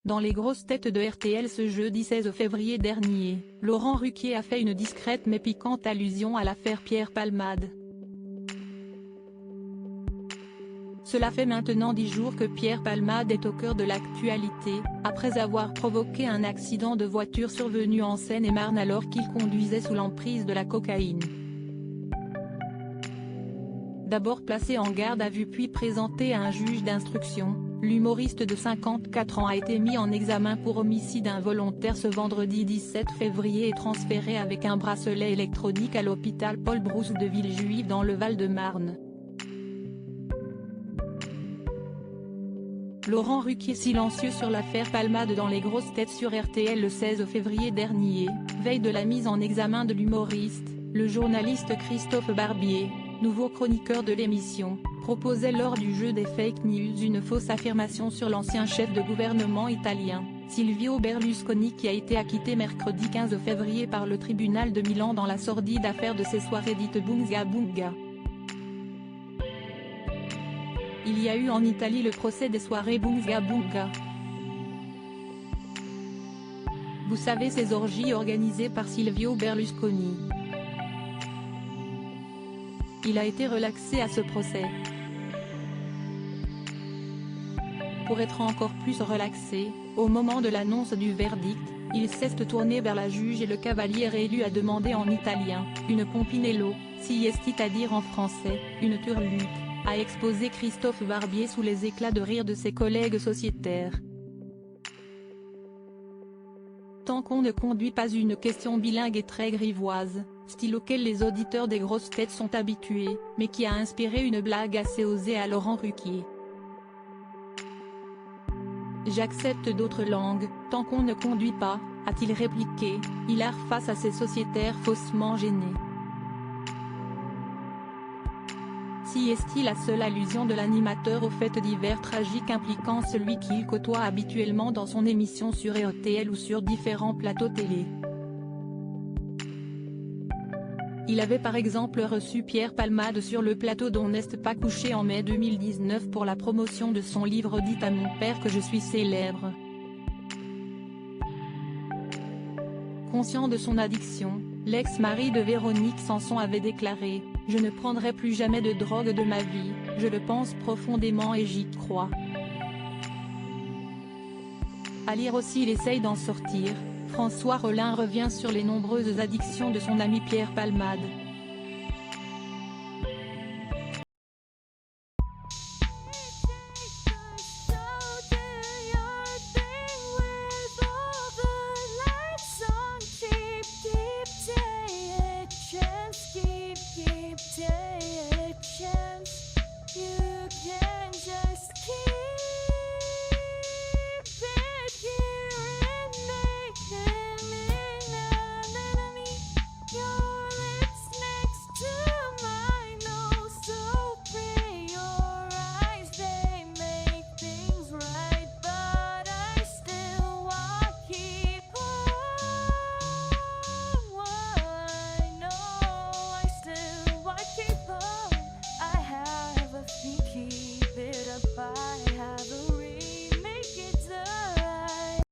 Dans les grosses têtes de RTL ce jeudi 16 février dernier, Laurent Ruquier a fait une discrète mais piquante allusion à l'affaire Pierre Palmade. Cela fait maintenant 10 jours que Pierre Palmade est au cœur de l'actualité, après avoir provoqué un accident de voiture survenu en Seine-et-Marne alors qu'il conduisait sous l'emprise de la cocaïne. D'abord placé en garde à vue puis présenté à un juge d'instruction, l'humoriste de 54 ans a été mis en examen pour homicide involontaire ce vendredi 17 février et transféré avec un bracelet électronique à l'hôpital Paul Brousse de Villejuif dans le Val-de-Marne. Laurent Ruquier silencieux sur l'affaire Palmade dans les grosses têtes sur RTL le 16 février dernier, veille de la mise en examen de l'humoriste, le journaliste Christophe Barbier, nouveau chroniqueur de l'émission, proposait lors du jeu des fake news une fausse affirmation sur l'ancien chef de gouvernement italien, Silvio Berlusconi qui a été acquitté mercredi 15 février par le tribunal de Milan dans la sordide affaire de ses soirées dites Bunga Bunga. Il y a eu en Italie le procès des soirées Bunga Bunga. Vous savez, ces orgies organisées par Silvio Berlusconi. Il a été relaxé à ce procès. Pour être encore plus relaxé, au moment de l'annonce du verdict, il s'est tourné vers la juge et le cavalier élu a demandé en italien, une pompinello, si est à dire en français, une turlute, a exposé Christophe Barbier sous les éclats de rire de ses collègues sociétaires. Tant qu'on ne conduit pas une question bilingue et très grivoise, style auquel les auditeurs des grosses têtes sont habitués, mais qui a inspiré une blague assez osée à Laurent Ruquier. J'accepte d'autres langues, tant qu'on ne conduit pas, a-t-il répliqué, hilar face à ses sociétaires faussement gênés. Si est-il la seule allusion de l'animateur aux faits divers tragiques impliquant celui qu'il côtoie habituellement dans son émission sur RTL ou sur différents plateaux télé. Il avait par exemple reçu Pierre Palmade sur le plateau d'On n'est pas couché en mai 2019 pour la promotion de son livre « Dites à mon père que je suis célèbre ». Conscient de son addiction, l'ex-mari de Véronique Sanson avait déclaré « Je ne prendrai plus jamais de drogue de ma vie, je le pense profondément et j'y crois ». À lire aussi, il essaye d'en sortir. François Rollin revient sur les nombreuses addictions de son ami Pierre Palmade.